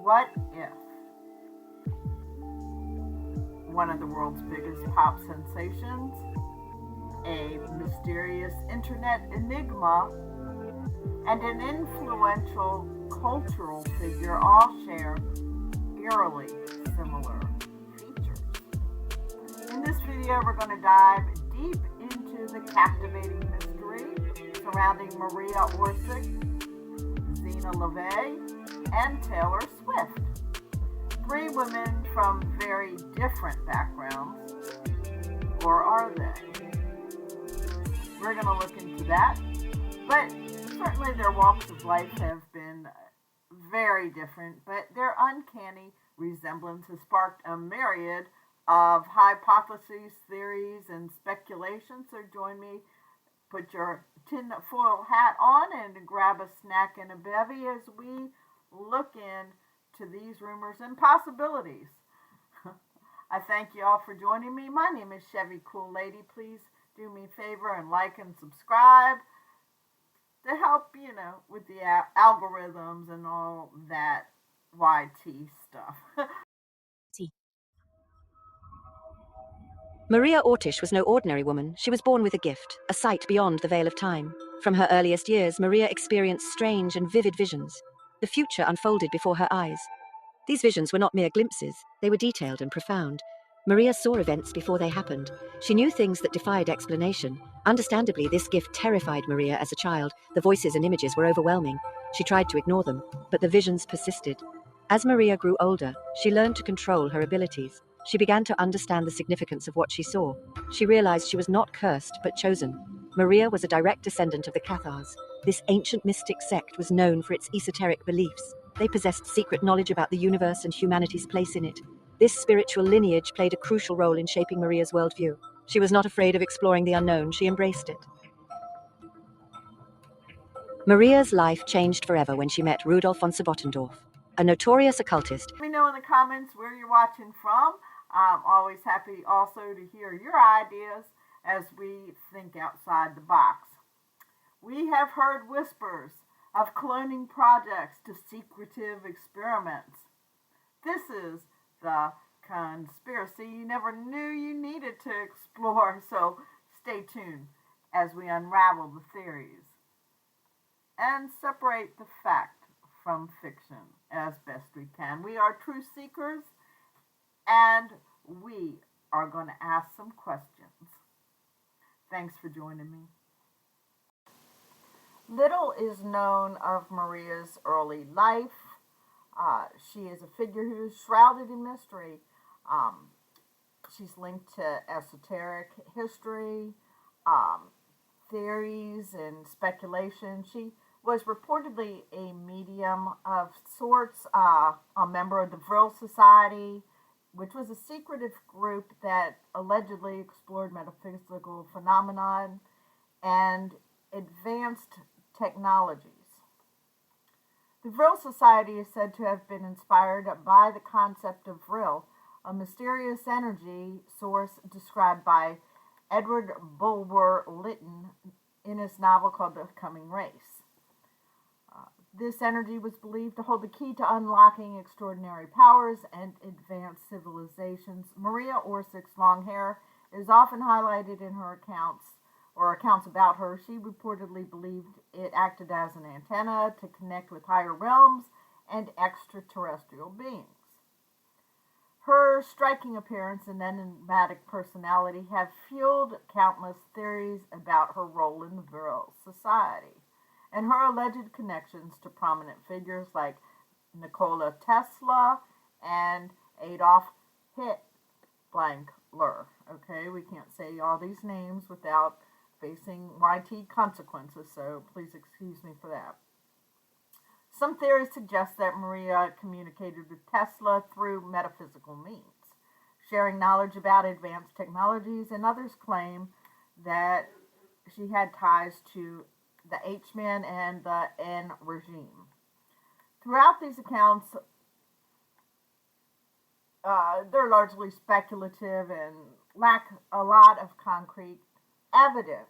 What if one of the world's biggest pop sensations, a mysterious internet enigma, and an influential cultural figure all share eerily similar features? In this video, we're going to dive deep into the captivating mystery surrounding Maria Orsic, Zeena LaVey, and Taylor Swift. Three women from very different backgrounds, or are they? We're going to look into that, but certainly their walks of life have been very different, but their uncanny resemblance has sparked a myriad of hypotheses, theories, and speculations. So join me, put your tinfoil hat on, and grab a snack and a bevy as we look into these rumors and possibilities. I thank you all for joining me. My name is Chevy Cool Lady. Please do me a favor and like and subscribe to help, with the algorithms and all that YT stuff. Maria Orsic was no ordinary woman. She was born with a gift, a sight beyond the veil of time. From her earliest years, Maria experienced strange and vivid visions. The future unfolded before her eyes. These visions were not mere glimpses, they were detailed and profound. Maria saw events before they happened. She knew things that defied explanation. Understandably, this gift terrified Maria as a child. The voices and images were overwhelming. She tried to ignore them, but the visions persisted. As Maria grew older, she learned to control her abilities. She began to understand the significance of what she saw. She realized she was not cursed, but chosen. Maria was a direct descendant of the Cathars. This ancient mystic sect was known for its esoteric beliefs. They possessed secret knowledge about the universe and humanity's place in it. This spiritual lineage played a crucial role in shaping Maria's worldview. She was not afraid of exploring the unknown, she embraced it. Maria's life changed forever when she met Rudolf von Sobottendorf, a notorious occultist. Let me know in the comments where you're watching from. I'm always happy also to hear your ideas as we think outside the box. We have heard whispers of cloning projects to secretive experiments. This is the conspiracy you never knew you needed to explore, so stay tuned as we unravel the theories and separate the fact from fiction as best we can. We are truth seekers, and we are going to ask some questions. Thanks for joining me. Little is known of Maria's early life. She is a figure who is shrouded in mystery. She's linked to esoteric history, theories, and speculation. She was reportedly a medium of sorts, a member of the Vril Society, which was a secretive group that allegedly explored metaphysical phenomenon and advanced technologies. The Vril Society is said to have been inspired by the concept of vril, a mysterious energy source described by Edward Bulwer Lytton in his novel called The Coming Race. This energy was believed to hold the key to unlocking extraordinary powers and advanced civilizations. Maria Orsic's long hair is often highlighted in her accounts or accounts about her, she reportedly believed it acted as an antenna to connect with higher realms and extraterrestrial beings. Her striking appearance and enigmatic personality have fueled countless theories about her role in the Vril society and her alleged connections to prominent figures like Nikola Tesla and Adolf Hitler. Okay, we can't say all these names without facing YT consequences, so please excuse me for that. Some theories suggest that Maria communicated with Tesla through metaphysical means, sharing knowledge about advanced technologies, and others claim that she had ties to the H-men and the N regime. Throughout these accounts, they're largely speculative and lack a lot of concrete evidence.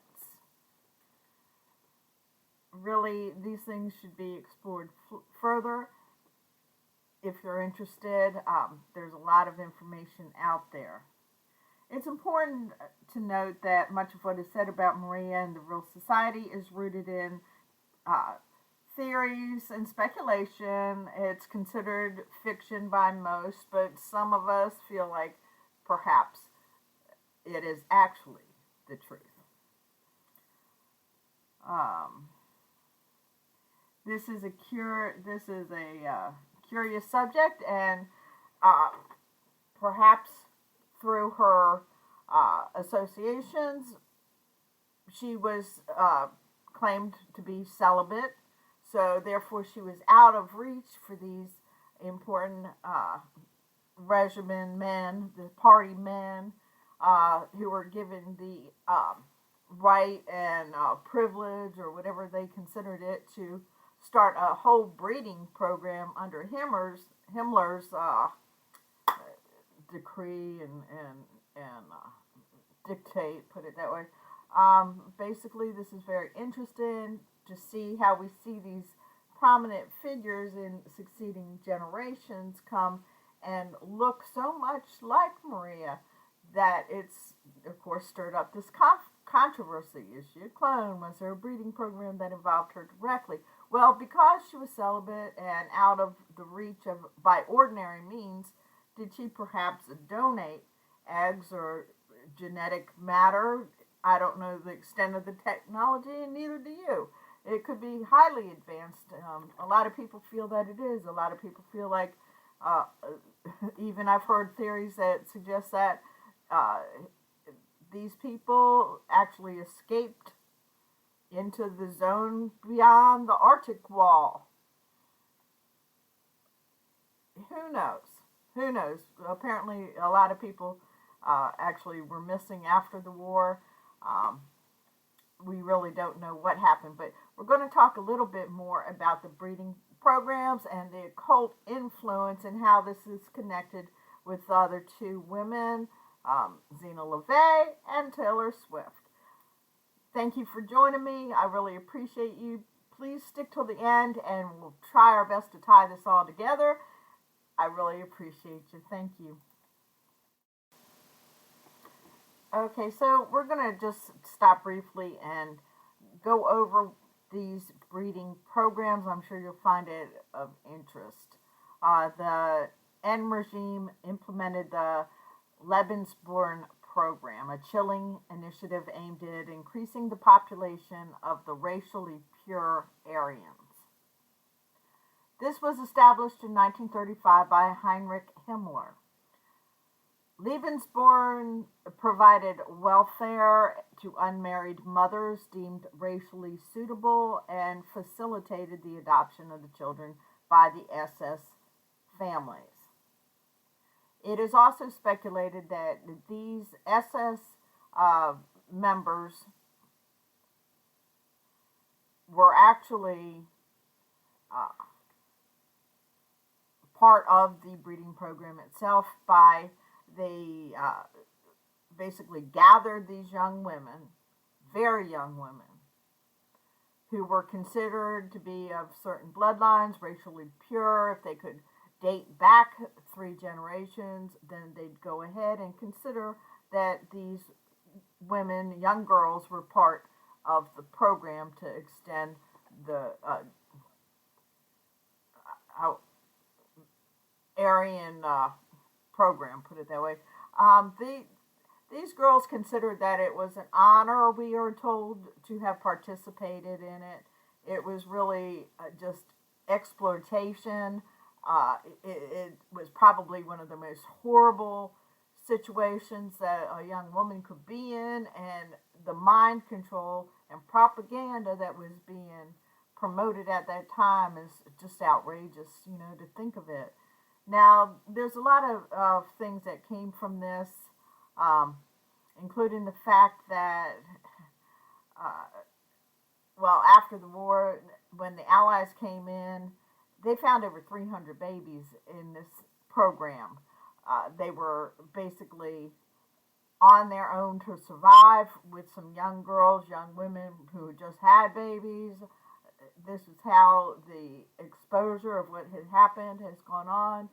Really, these things should be explored further. If you're interested, there's a lot of information out there. It's important to note that much of what is said about Maria and the Vril Society is rooted in theories and speculation. It's considered fiction by most, but some of us feel like perhaps it is actually the truth. This is a curious subject, and perhaps through her associations, she was claimed to be celibate, so therefore she was out of reach for these important regimen men, the party men, who were given the right and privilege, or whatever they considered it, to start a whole breeding program under Himmler's decree and dictate, put it that way. Basically, this is very interesting to see how we see these prominent figures in succeeding generations come and look so much like Maria that it's, of course, stirred up this controversy. Is she a clone? Was there a breeding program that involved her directly? Well, because she was celibate and out of the reach of by ordinary means, did she perhaps donate eggs or genetic matter? I don't know the extent of the technology, and neither do you. It could be highly advanced. A lot of people feel that it is. A lot of people feel like, even I've heard theories that suggest that these people actually escaped into the zone beyond the Arctic wall. Who knows? Who knows? Apparently, a lot of people actually were missing after the war. We really don't know what happened, but we're going to talk a little bit more about the breeding programs and the occult influence and how this is connected with the other two women, Zeena LaVey and Taylor Swift. Thank you for joining me. I really appreciate you. Please stick till the end, and we'll try our best to tie this all together. I really appreciate you. Thank you. Okay, so we're going to just stop briefly and go over these breeding programs. I'm sure you'll find it of interest. The N regime implemented the Lebensborn program, a chilling initiative aimed at increasing the population of the racially pure Aryans. This was established in 1935 by Heinrich Himmler. Lebensborn provided welfare to unmarried mothers deemed racially suitable and facilitated the adoption of the children by the SS families. It is also speculated that these SS members were actually part of the breeding program itself. They basically gathered these young women, very young women, who were considered to be of certain bloodlines, racially pure. If they could date back 3 generations, then they'd go ahead and consider that these women, young girls, were part of the program to extend the uh, Aryan program, put it that way. These girls considered that it was an honor, we are told, to have participated in it. It was really just exploitation. It was probably one of the most horrible situations that a young woman could be in, and the mind control and propaganda that was being promoted at that time is just outrageous, to think of it. Now, there's a lot of things that came from this, um, including the fact that, uh, well, after the war, when the Allies came in, they found over 300 babies in this program. They were basically on their own to survive with some young girls, young women who just had babies. This is how the exposure of what had happened has gone on.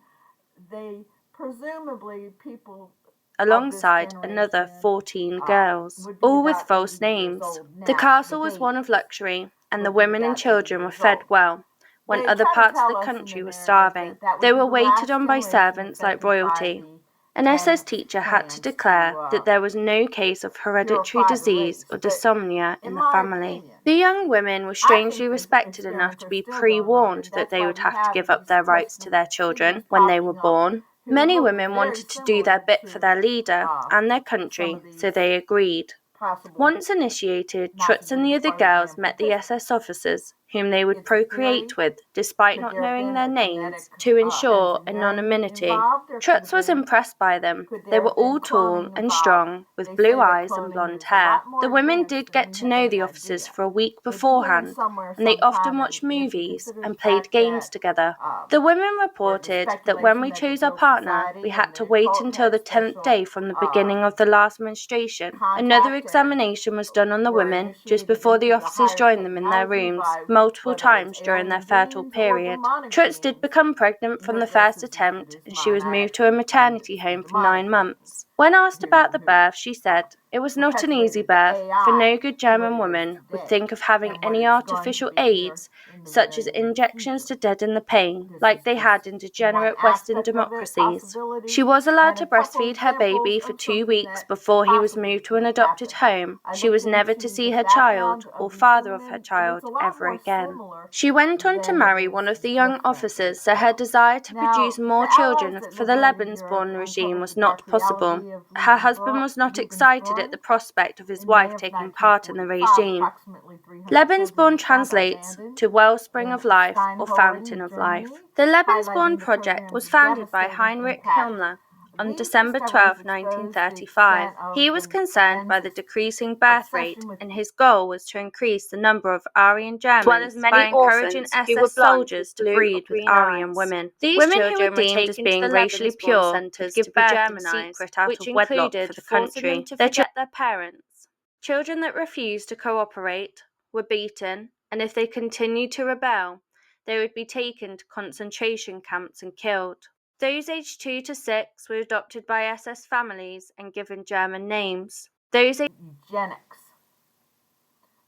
They presumably people of this alongside another generation 14 girls, would be all with about false 80 years names. old The now. The castle was one of babies luxury, and the would be women and about 80 children were years fed old. well, when They other try to parts of tell the us in the country were narrative starving. that that They would be were the waited last on by generation servants like affected by royalty. the An SS 10 teacher had to plans to declare that there was no case of hereditary purify the disease race. or But dysomnia in in the my family. opinion, The young women were I strangely think the respected enough experiments to are be still going on, pre-warned and that that's they why would we have to have give up these their rights to questionable their children figures when they popping were up born. who Many look women very wanted to do their similar bit for to their leader and their some country, of so these they agreed. possible Once initiated, Nazi Trutz and the breeding other girls program met the participants. SS officers, whom they would It's a theory. procreate with, despite Could not there have knowing been their a names, genetic to ensure engineering anonymity. involved? There could Trutz have was been. impressed by them. Could They there were have been all tall cloning and involved? strong, with They blue say that eyes and cloning blonde is a hair. lot more The women advanced did than get we to have know any the officers idea. for a week If you read beforehand, somewhere and they often sometime, watched and if you movies consider the and played fact games that, together. The women or the reported that when speculation we that the chose our Vril partner, we Society had and to the wait occult until had the 10th special day from the beginning of the last menstruation. Another contact and examination was done on the were women just initiated before the into the officers higher joined them in their technology rooms, by multiple whether it's times during their alien fertile beings or period. demonic Trutz did beings. become pregnant from the But this first is as good attempt, as and she mine. was I moved to a actually think maternity it's the home for demonic 9 beings months. When asked about the who birth, she said, "It was not an easy perpetuated the birth, for AI no good to what German it is woman would today think of having and what any it's going to artificial be here aids, in the such as very near injections future. to deaden the pain, This like is they just had in one degenerate Western aspect of it, democracies." She possibility, was allowed and to a couple breastfeed her examples baby for of 2 something weeks that before he was possibly moved to could an have adopted happened. home. I She looked was never to into the see her child background or of these father women, of her and it's child a lot ever more again. similar She went on to than it marry is one of the young different officers, so her itself. desire to Now, produce more the allies children that for the liberated Europe Lebensborn regime uncovered was the not dark possible. reality of Her husband was not excited at Lebensborn the prospect of his in May wife of taking part in the 1945. regime. Approximately 300 children Lebensborn were found translates abandoned to wellspring in of life or Steinholen fountain in of life. Germany, The Lebensborn highlighting the project program's was founded by devastating Heinrich impact. Himmler on These December discoveries 12, exposed the 1935. extent of He was the concerned by the Enz's decreasing birth rate, obsession with and his goal was to increase the number of Aryan as well as Germans by many encouraging orphans who were SS blonde soldiers with to blue or breed with green Aryan eyes. women. These Women who were children were deemed as taken to being the racially Lebensborn pure could centres to give be birth in Germanized, secret out which of wedlock for included the forcing them country. to Their forget their parents. children that refused to cooperate were beaten, and if they continued to rebel, they would be taken to concentration camps and killed. Those aged 2 to 6 were adopted by SS families and given German names. Those eugenics.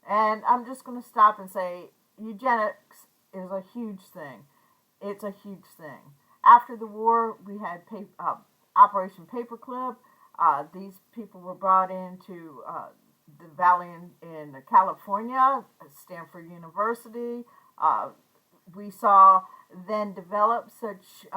And I'm just going to stop and say eugenics is a huge thing. It's a huge thing. After the war, we had Operation Paperclip. These people were brought into the valley in California, Stanford University. We saw then develop such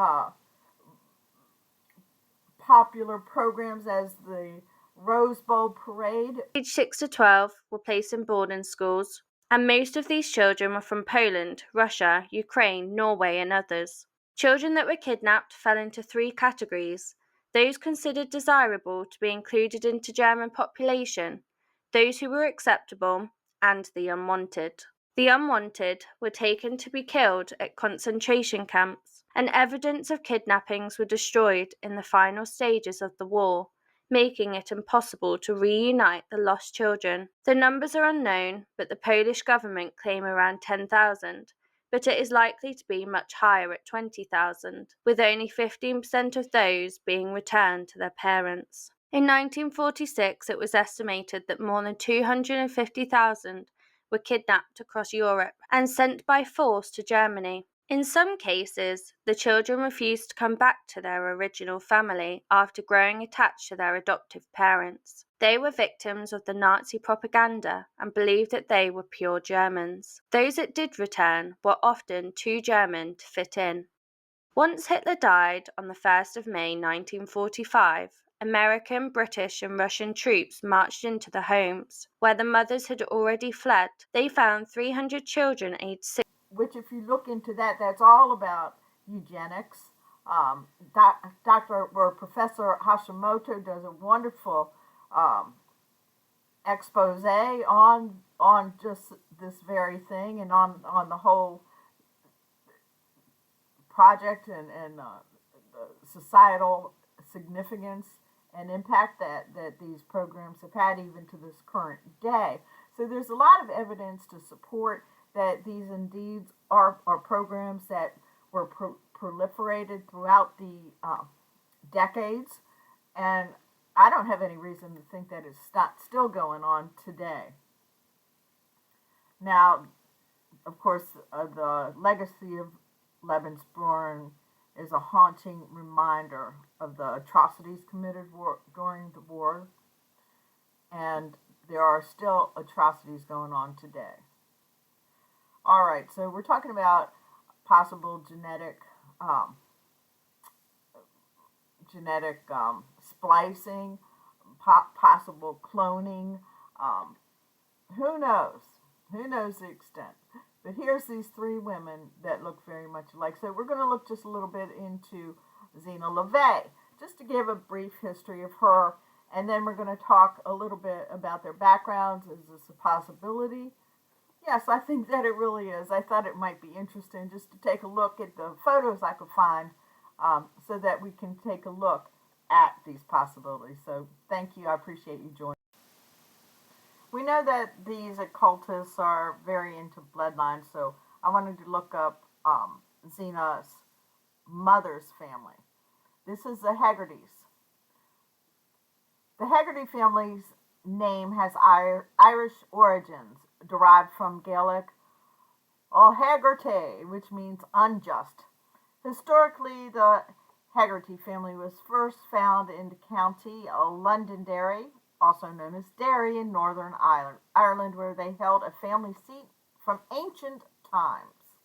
popular programs as the Rose Bowl Parade. aged 6 to 12 were placed in boarding schools, and most of these children were from Poland, Russia, Ukraine, Norway, and others. Children that were kidnapped fell into 3 categories: those considered desirable to be included into German population, those who were acceptable, and the unwanted. The unwanted were taken to be killed at concentration camps, and evidence of kidnappings were destroyed in the final stages of the war, making it impossible to reunite the lost children. The numbers are unknown, but the Polish government claim around 10,000, but it is likely to be much higher at 20,000, with only 15% of those being returned to their parents. In 1946, it was estimated that more than 250,000 were kidnapped across Europe and sent by force to Germany. In some cases, the children refused to come back to their original family after growing attached to their adoptive parents. They were victims of the Nazi propaganda and believed that they were pure Germans. Those that did return were often too German to fit in. Once Hitler died on the 1st of May 1945, American, British, and Russian troops marched into the homes. Where the mothers had already fled, they found 300 children aged 6. Which, if you look into that, that's all about eugenics. Dr. or Professor Hashimoto does a wonderful expose on just this very thing and on the whole project and the societal significance and impact that these programs have had even to this current day. So there's a lot of evidence to support that these indeed are programs that were proliferated throughout the decades, and I don't have any reason to think that it's not still going on today. Now, of course, the legacy of Lebensborn is a haunting reminder of the atrocities committed during the war, and there are still atrocities going on today. All right, so we're talking about possible genetic splicing, possible cloning. Who knows? Who knows the extent? But here's these three women that look very much alike. So we're going to look just a little bit into Zeena LaVey, just to give a brief history of her, and then we're going to talk a little bit about their backgrounds. Is this a possibility? Yes, I think that it really is. I thought it might be interesting just to take a look at the photos I could find so that we can take a look at these possibilities. So thank you. I appreciate you joining. We know that these occultists are very into bloodlines, so I wanted to look up Zeena's mother's family. This is the Haggertys. The Haggerty family's name has Irish origins, derived from Gaelic O'Haggerty, which means unjust. Historically, the Haggerty family was first found in the county of Londonderry, also known as Derry, in Northern Ireland, where they held a family seat from ancient times.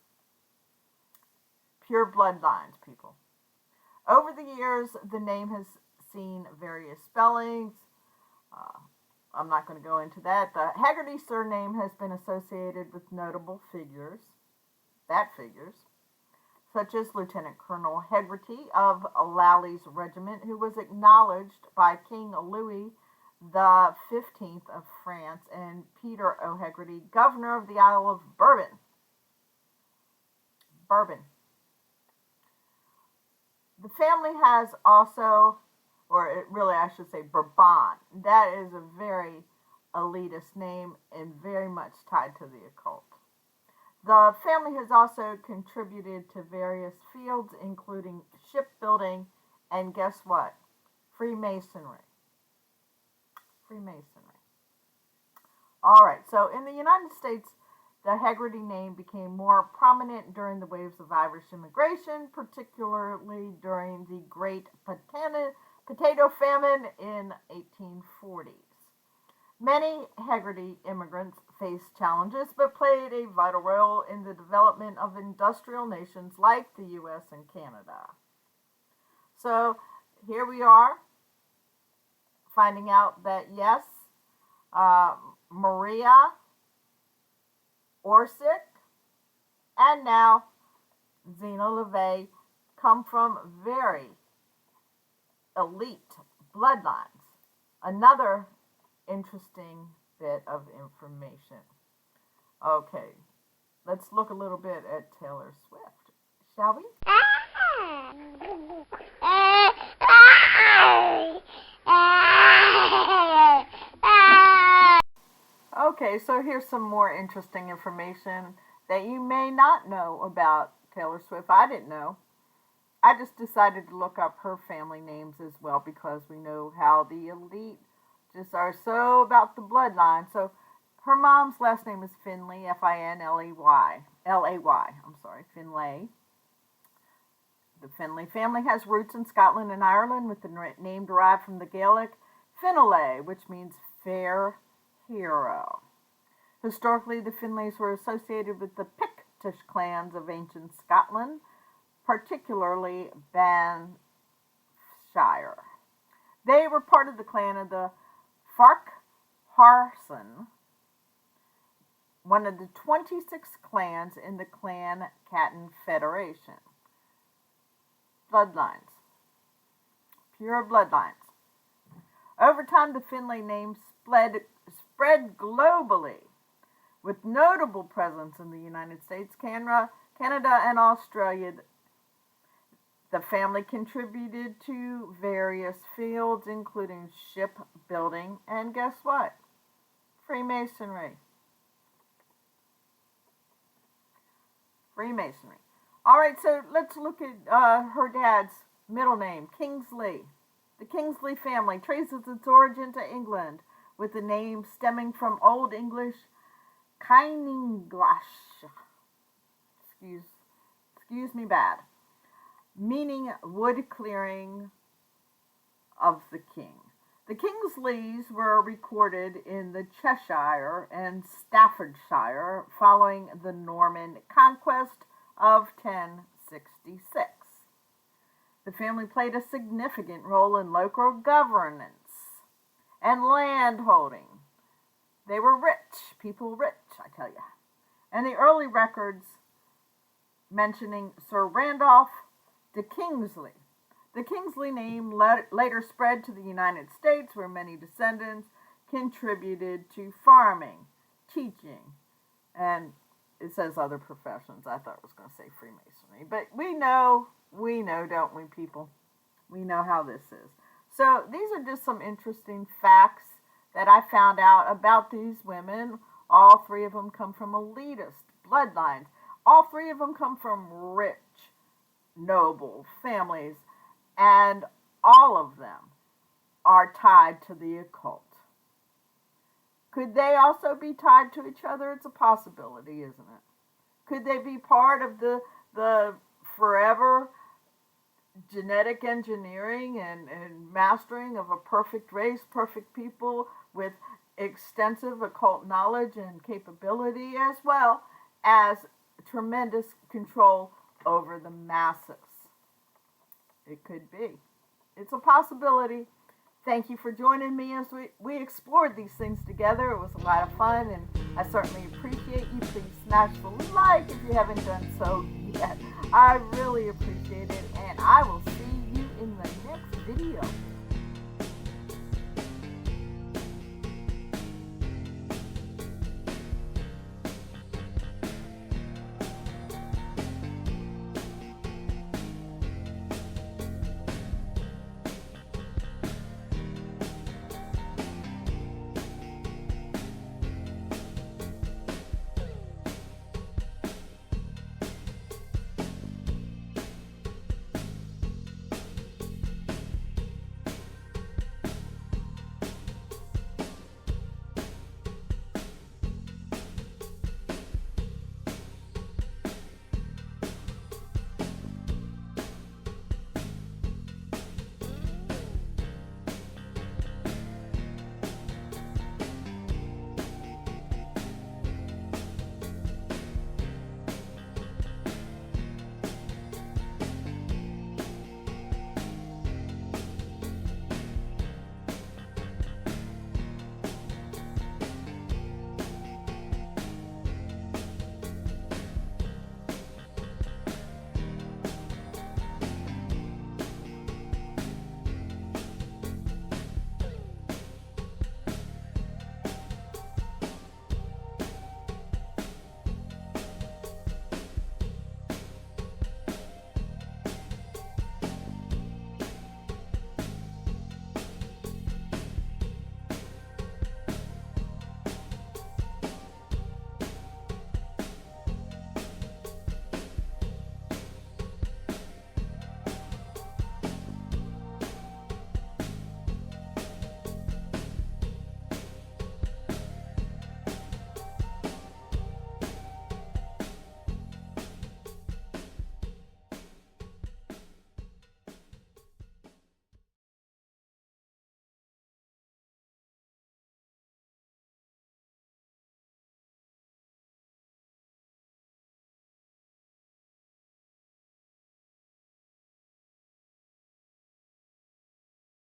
Pure bloodlines, people. Over the years, the name has seen various spellings. I'm not going to go into that. The Haggerty surname has been associated with notable figures, such as Lieutenant Colonel Haggerty of Lally's regiment, who was acknowledged by King Louis the 15th of France, and Peter O'Haggerty, governor of the Isle of Bourbon. The family has also, I should say Bourbon. That is a very elitist name and very much tied to the occult. The family has also contributed to various fields, including shipbuilding and guess what? Freemasonry. All right, so in the United States, the Haggerty name became more prominent during the waves of Irish immigration, particularly during the Great Potato Famine in 1840s. Many Haggerty immigrants faced challenges but played a vital role in the development of industrial nations like the U.S. and Canada. So here we are, finding out that yes, Maria, Orsic, and now Zeena LaVey come from very elite bloodlines. Another interesting bit of information. Okay, let's look a little bit at Taylor Swift, shall we? Okay, so here's some more interesting information that you may not know about Taylor Swift. I didn't know. I just decided to look up her family names as well because we know how the elite just are so about the bloodline. So her mom's last name is Finlay, Finley. I'm sorry, Finlay. The Finlay family has roots in Scotland and Ireland, with the name derived from the Gaelic Finlay, which means fair hero. Historically, the Finlays were associated with the Pictish clans of ancient Scotland, particularly Banshire. They were part of the clan of the Farquharson, one of the 26 clans in the Clan Caton Federation. Bloodlines. Pure bloodlines. Over time, the Finlay name spread globally, with notable presence in the United States, Canada, and Australia. The family contributed to various fields, including shipbuilding and guess what? Freemasonry. Freemasonry. All right, so let's look at her dad's middle name, Kingsley. The Kingsley family traces its origin to England, with the name stemming from Old English Kyninglash. Excuse me bad. Meaning wood clearing of the king. The Kingsleys were recorded in the Cheshire and Staffordshire following the Norman conquest of 1066. The family played a significant role in local governance and land holding. They were people rich, I tell you. And the early records mentioning Sir Randolph de Kingsley. The Kingsley name later spread to the United States, where many descendants contributed to farming, teaching, and it says other professions. I thought it was going to say Freemasonry. But we know, don't we, people? We know how this is. So these are just some interesting facts that I found out about these women. All three of them come from elitist bloodlines. All three of them come from rich, noble families. And all of them are tied to the occult. Could they also be tied to each other? It's a possibility, isn't it? Could they be part of the forever genetic engineering and mastering of a perfect race, perfect people with extensive occult knowledge and capability, as well as tremendous control over the masses? It could be. It's a possibility. Thank you for joining me as we explored these things together. It was a lot of fun, and I certainly appreciate you. Please smash the like if you haven't done so yet. I really appreciate it, and I will see you in the next video.